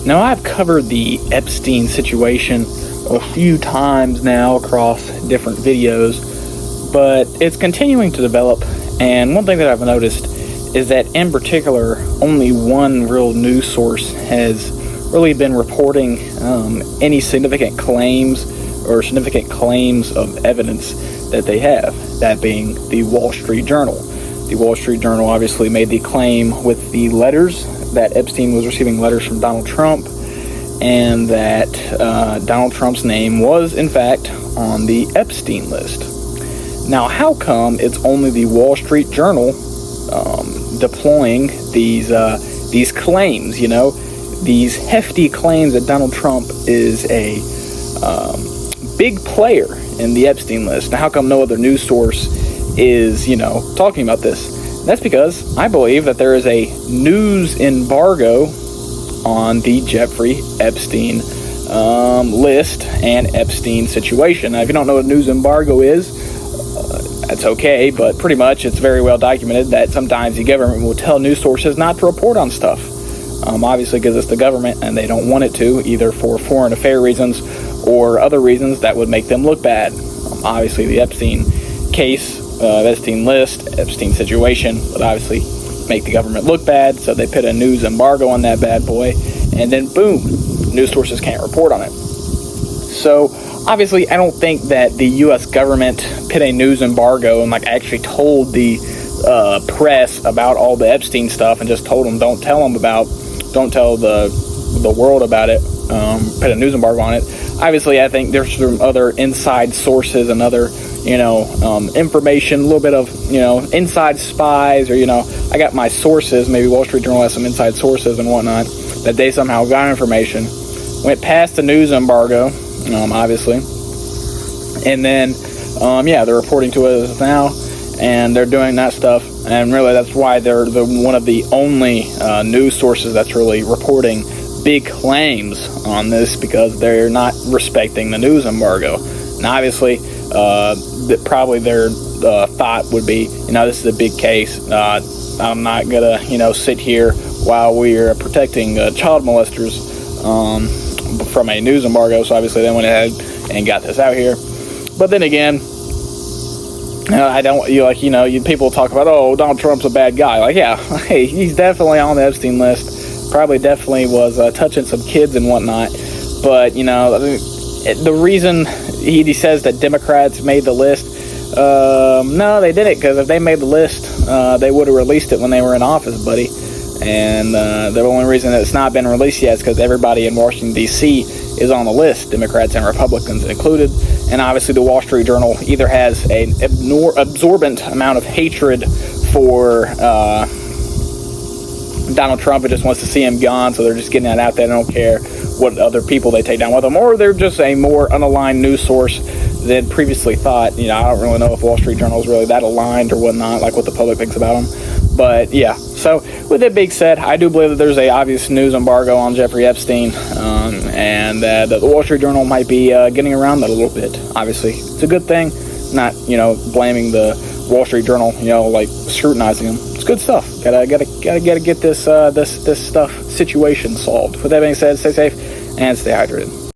Now, I've covered the Epstein situation a few times now across different videos, but it's continuing to develop, and one thing that I've noticed is that, in particular, only one real news source has really been reporting any significant claims of evidence that they have, that being the Wall Street Journal. The Wall Street Journal obviously made the claim with the letters that Epstein was receiving letters from Donald Trump, and that Donald Trump's name was, in fact, on the Epstein list. Now, how come it's only the Wall Street Journal deploying these claims, these hefty claims that Donald Trump is a big player in the Epstein list? Now, how come no other news source is, talking about this? That's because I believe that there is a news embargo on the Jeffrey Epstein list and Epstein situation. Now, if you don't know what a news embargo is, that's okay, but pretty much it's very well documented that sometimes the government will tell news sources not to report on stuff. Obviously, because it's the government and they don't want it to, either for foreign affair reasons or other reasons that would make them look bad. Obviously, the Epstein case, Epstein list, Epstein situation would obviously make the government look bad, so they put a news embargo on that bad boy, and then boom, news sources can't report on it. So obviously, I don't think that the U.S. government put a news embargo and actually told the press about all the Epstein stuff and just told them don't tell the world about it. Put a news embargo on it. Obviously, I think there's some other inside sources and other information, a little bit of inside spies, or I got my sources. Maybe Wall Street Journal has some inside sources and whatnot that they somehow got information, went past the news embargo. Obviously, and then they're reporting to us now, and they're doing that stuff, and really that's why they're one of the only news sources that's really reporting big claims on this, because they're not respecting the news embargo. And obviously, that probably their thought would be, this is a big case. I'm not gonna sit here while we're protecting child molesters from a news embargo. So obviously they went ahead and got this out here. But then again, I don't, people talk about, Donald Trump's a bad guy. Hey, he's definitely on the Epstein list. Definitely was touching some kids and whatnot. But, the reason he says that Democrats made the list, no, they didn't, because if they made the list, they would have released it when they were in office, buddy. And the only reason that it's not been released yet is because everybody in Washington, D.C. is on the list, Democrats and Republicans included. And obviously the Wall Street Journal either has an absorbent amount of hatred for Donald Trump and just wants to see him gone, so they're just getting that out there. They don't care what other people they take down with them, or they're just a more unaligned news source than previously thought. I don't really know if Wall Street Journal is really that aligned or whatnot, like what the public thinks about them. But yeah, so with that being said, I do believe that there's a obvious news embargo on Jeffrey Epstein, and that the Wall Street Journal might be getting around that a little bit. Obviously, it's a good thing, not blaming the Wall Street Journal, scrutinizing them. It's good stuff. Gotta get this situation solved. With that being said, stay safe and stay hydrated.